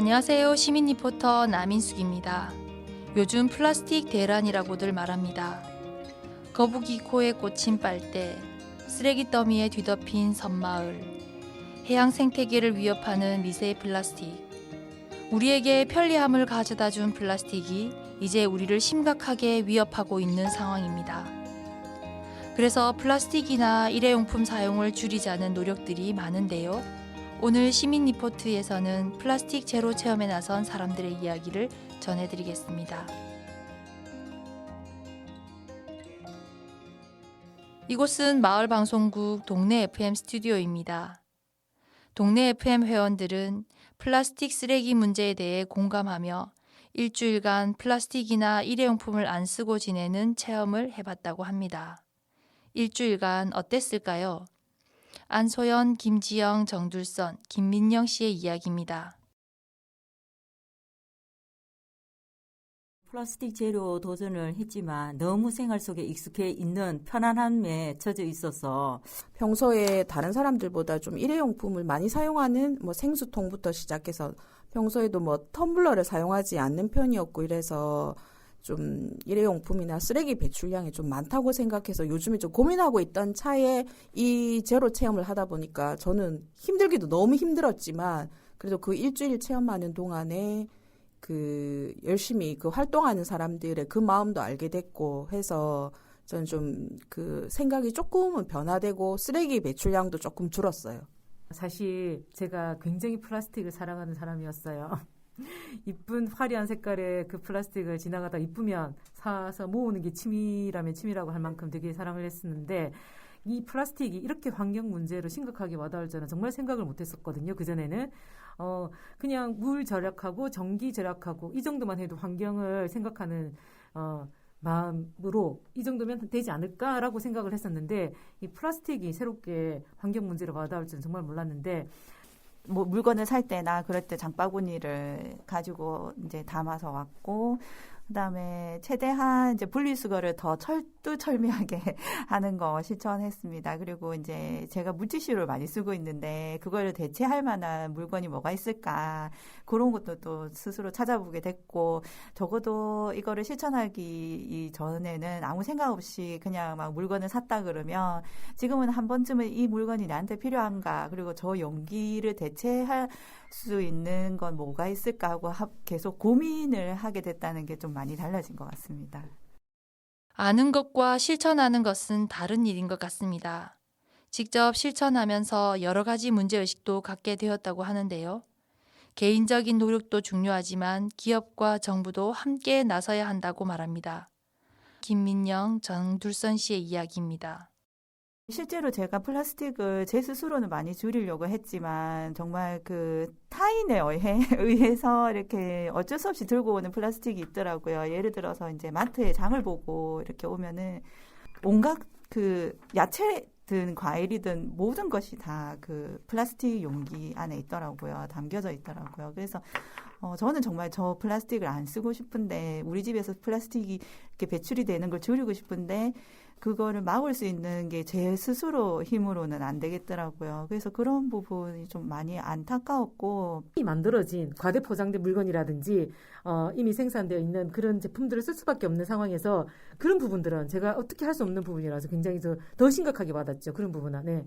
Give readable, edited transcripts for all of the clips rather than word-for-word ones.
안녕하세요. 시민 리포터 남인숙입니다. 요즘 플라스틱 대란이라고들 말합니다. 거북이 코에 꽂힌 빨대, 쓰레기 더미에 뒤덮인 섬마을, 해양 생태계를 위협하는 미세 플라스틱. 우리에게 편리함을 가져다 준 플라스틱이 이제 우리를 심각하게 위협하고 있는 상황입니다. 그래서 플라스틱이나 일회용품 사용을 줄이자는 노력들이 많은데요. 오늘 시민 리포트에서는 플라스틱 제로 체험에 나선 사람들의 이야기를 전해드리겠습니다. 이곳은 마을방송국 동네 FM 스튜디오입니다. 동네 FM 회원들은 플라스틱 쓰레기 문제에 대해 공감하며 일주일간 플라스틱이나 일회용품을 안 쓰고 지내는 체험을 해봤다고 합니다. 일주일간 어땠을까요? 안소연, 김지영, 정둘선, 김민영 씨의 이야기입니다. 플라스틱 제로 도전을 했지만 너무 생활 속에 익숙해 있는 편안함에 젖어 있어서 평소에 다른 사람들보다 좀 일회용품을 많이 사용하는 생수통부터 시작해서 평소에도 텀블러를 사용하지 않는 편이었고 이래서 좀 일회용품이나 쓰레기 배출량이 좀 많다고 생각해서 요즘에 좀 고민하고 있던 차에 이 제로 체험을 하다 보니까 저는 힘들기도 너무 힘들었지만 그래도 그 일주일 체험하는 동안에 열심히 활동하는 사람들의 그 마음도 알게 됐고 해서 저는 좀 생각이 조금은 변화되고 쓰레기 배출량도 조금 줄었어요. 사실 제가 굉장히 플라스틱을 사랑하는 사람이었어요. 이쁜 화려한 색깔의 그 플라스틱을 지나가다 이쁘면 사서 모으는 게 취미라면 취미라고 할 만큼 되게 사랑을 했었는데 이 플라스틱이 이렇게 환경 문제로 심각하게 와닿을 줄은 정말 생각을 못했었거든요. 그전에는 그냥 물 절약하고 전기 절약하고 이 정도만 해도 환경을 생각하는 마음으로 이 정도면 되지 않을까라고 생각을 했었는데 이 플라스틱이 새롭게 환경 문제로 와닿을 줄은 정말 몰랐는데 물건을 살 때나 그럴 때 장바구니를 가지고 이제 담아서 왔고, 그다음에 최대한 이제 분리수거를 더 철두철미하게 하는 거 실천했습니다. 그리고 이제 제가 물티슈를 많이 쓰고 있는데 그걸 대체할 만한 물건이 뭐가 있을까 그런 것도 또 스스로 찾아보게 됐고, 적어도 이거를 실천하기 전에는 아무 생각 없이 그냥 막 물건을 샀다 그러면 지금은 한 번쯤은 이 물건이 나한테 필요한가, 그리고 저 용기를 대체할 수 있는 건 뭐가 있을까 하고 계속 고민을 하게 됐다는 게 좀 많이 달라진 것 같습니다. 아는 것과 실천하는 것은 다른 일인 것 같습니다. 직접 실천하면서 여러 가지 문제의식도 갖게 되었다고 하는데요. 개인적인 노력도 중요하지만 기업과 정부도 함께 나서야 한다고 말합니다. 김민영, 정둘선 씨의 이야기입니다. 실제로 제가 플라스틱을 제 스스로는 많이 줄이려고 했지만 정말 타인에 의해서 이렇게 어쩔 수 없이 들고 오는 플라스틱이 있더라고요. 예를 들어서 이제 마트에 장을 보고 이렇게 오면은 온갖 야채든 과일이든 모든 것이 다 플라스틱 용기 안에 있더라고요. 담겨져 있더라고요. 그래서 저는 정말 저 플라스틱을 안 쓰고 싶은데, 우리 집에서 플라스틱이 이렇게 배출이 되는 걸 줄이고 싶은데 그거를 막을 수 있는 게 제 스스로 힘으로는 안 되겠더라고요. 그래서 그런 부분이 좀 많이 안타까웠고, 이 만들어진 과대 포장된 물건이라든지 이미 생산되어 있는 그런 제품들을 쓸 수밖에 없는 상황에서 그런 부분들은 제가 어떻게 할 수 없는 부분이라서 굉장히 더 심각하게 와닿죠. 그런 부분은. 네.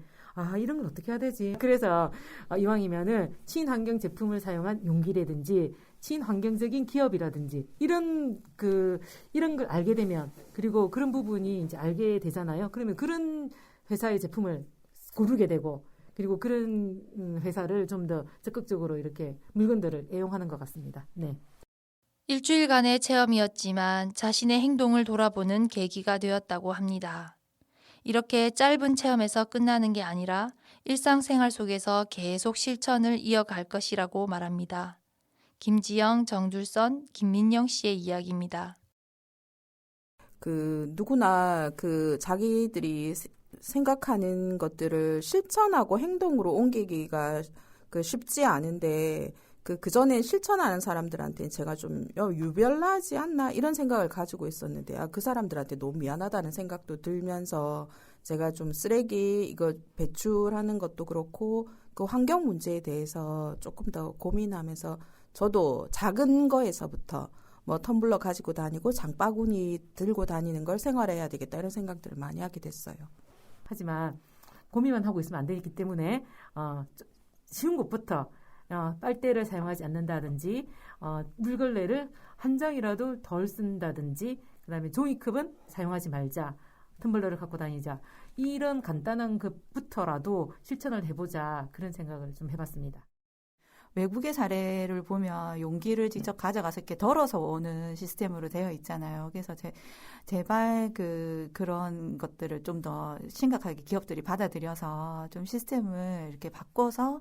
이런 건 어떻게 해야 되지? 그래서 이왕이면은 친환경 제품을 사용한 용기라든지 친환경적인 기업이라든지 이런 걸 알게 되면, 그리고 그런 부분이 이제 알게 되잖아요. 그러면 그런 회사의 제품을 고르게 되고, 그리고 그런 회사를 좀 더 적극적으로 이렇게 물건들을 애용하는 것 같습니다. 네. 일주일간의 체험이었지만 자신의 행동을 돌아보는 계기가 되었다고 합니다. 이렇게 짧은 체험에서 끝나는 게 아니라 일상생활 속에서 계속 실천을 이어갈 것이라고 말합니다. 김지영, 정둘선, 김민영 씨의 이야기입니다. 누구나 자기들이 생각하는 것들을 실천하고 행동으로 옮기기가 쉽지 않은데, 그전에 실천하는 사람들한테 제가 좀 유별나지 않나 이런 생각을 가지고 있었는데, 그 사람들한테 너무 미안하다는 생각도 들면서 제가 좀 쓰레기 이거 배출하는 것도 그렇고 그 환경 문제에 대해서 조금 더 고민하면서 저도 작은 거에서부터 뭐 텀블러 가지고 다니고 장바구니 들고 다니는 걸 생활해야 되겠다 이런 생각들을 많이 하게 됐어요. 하지만 고민만 하고 있으면 안 되기 때문에 쉬운 것부터 빨대를 사용하지 않는다든지 물걸레를 한 장이라도 덜 쓴다든지 그다음에 종이컵은 사용하지 말자. 텀블러를 갖고 다니자. 이런 간단한 것부터라도 실천을 해보자. 그런 생각을 좀 해봤습니다. 외국의 사례를 보면 용기를 직접 가져가서 이렇게 덜어서 오는 시스템으로 되어 있잖아요. 그래서 제발 그런 것들을 좀 더 심각하게 기업들이 받아들여서 좀 시스템을 이렇게 바꿔서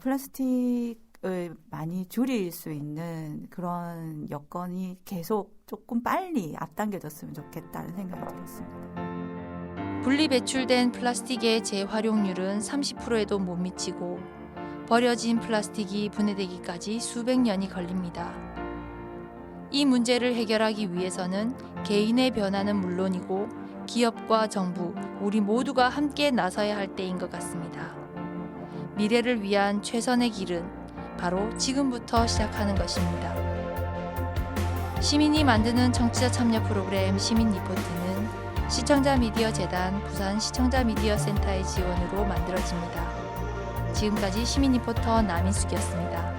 플라스틱을 많이 줄일 수 있는 그런 여건이 계속 조금 빨리 앞당겨졌으면 좋겠다는 생각이 들었습니다. 분리 배출된 플라스틱의 재활용률은 30%에도 못 미치고 버려진 플라스틱이 분해되기까지 수백 년이 걸립니다. 이 문제를 해결하기 위해서는 개인의 변화는 물론이고 기업과 정부, 우리 모두가 함께 나서야 할 때인 것 같습니다. 미래를 위한 최선의 길은 바로 지금부터 시작하는 것입니다. 시민이 만드는 청취자 참여 프로그램 시민 리포트는 시청자 미디어 재단 부산 시청자 미디어 센터의 지원으로 만들어집니다. 지금까지 시민 리포터 남인숙이었습니다.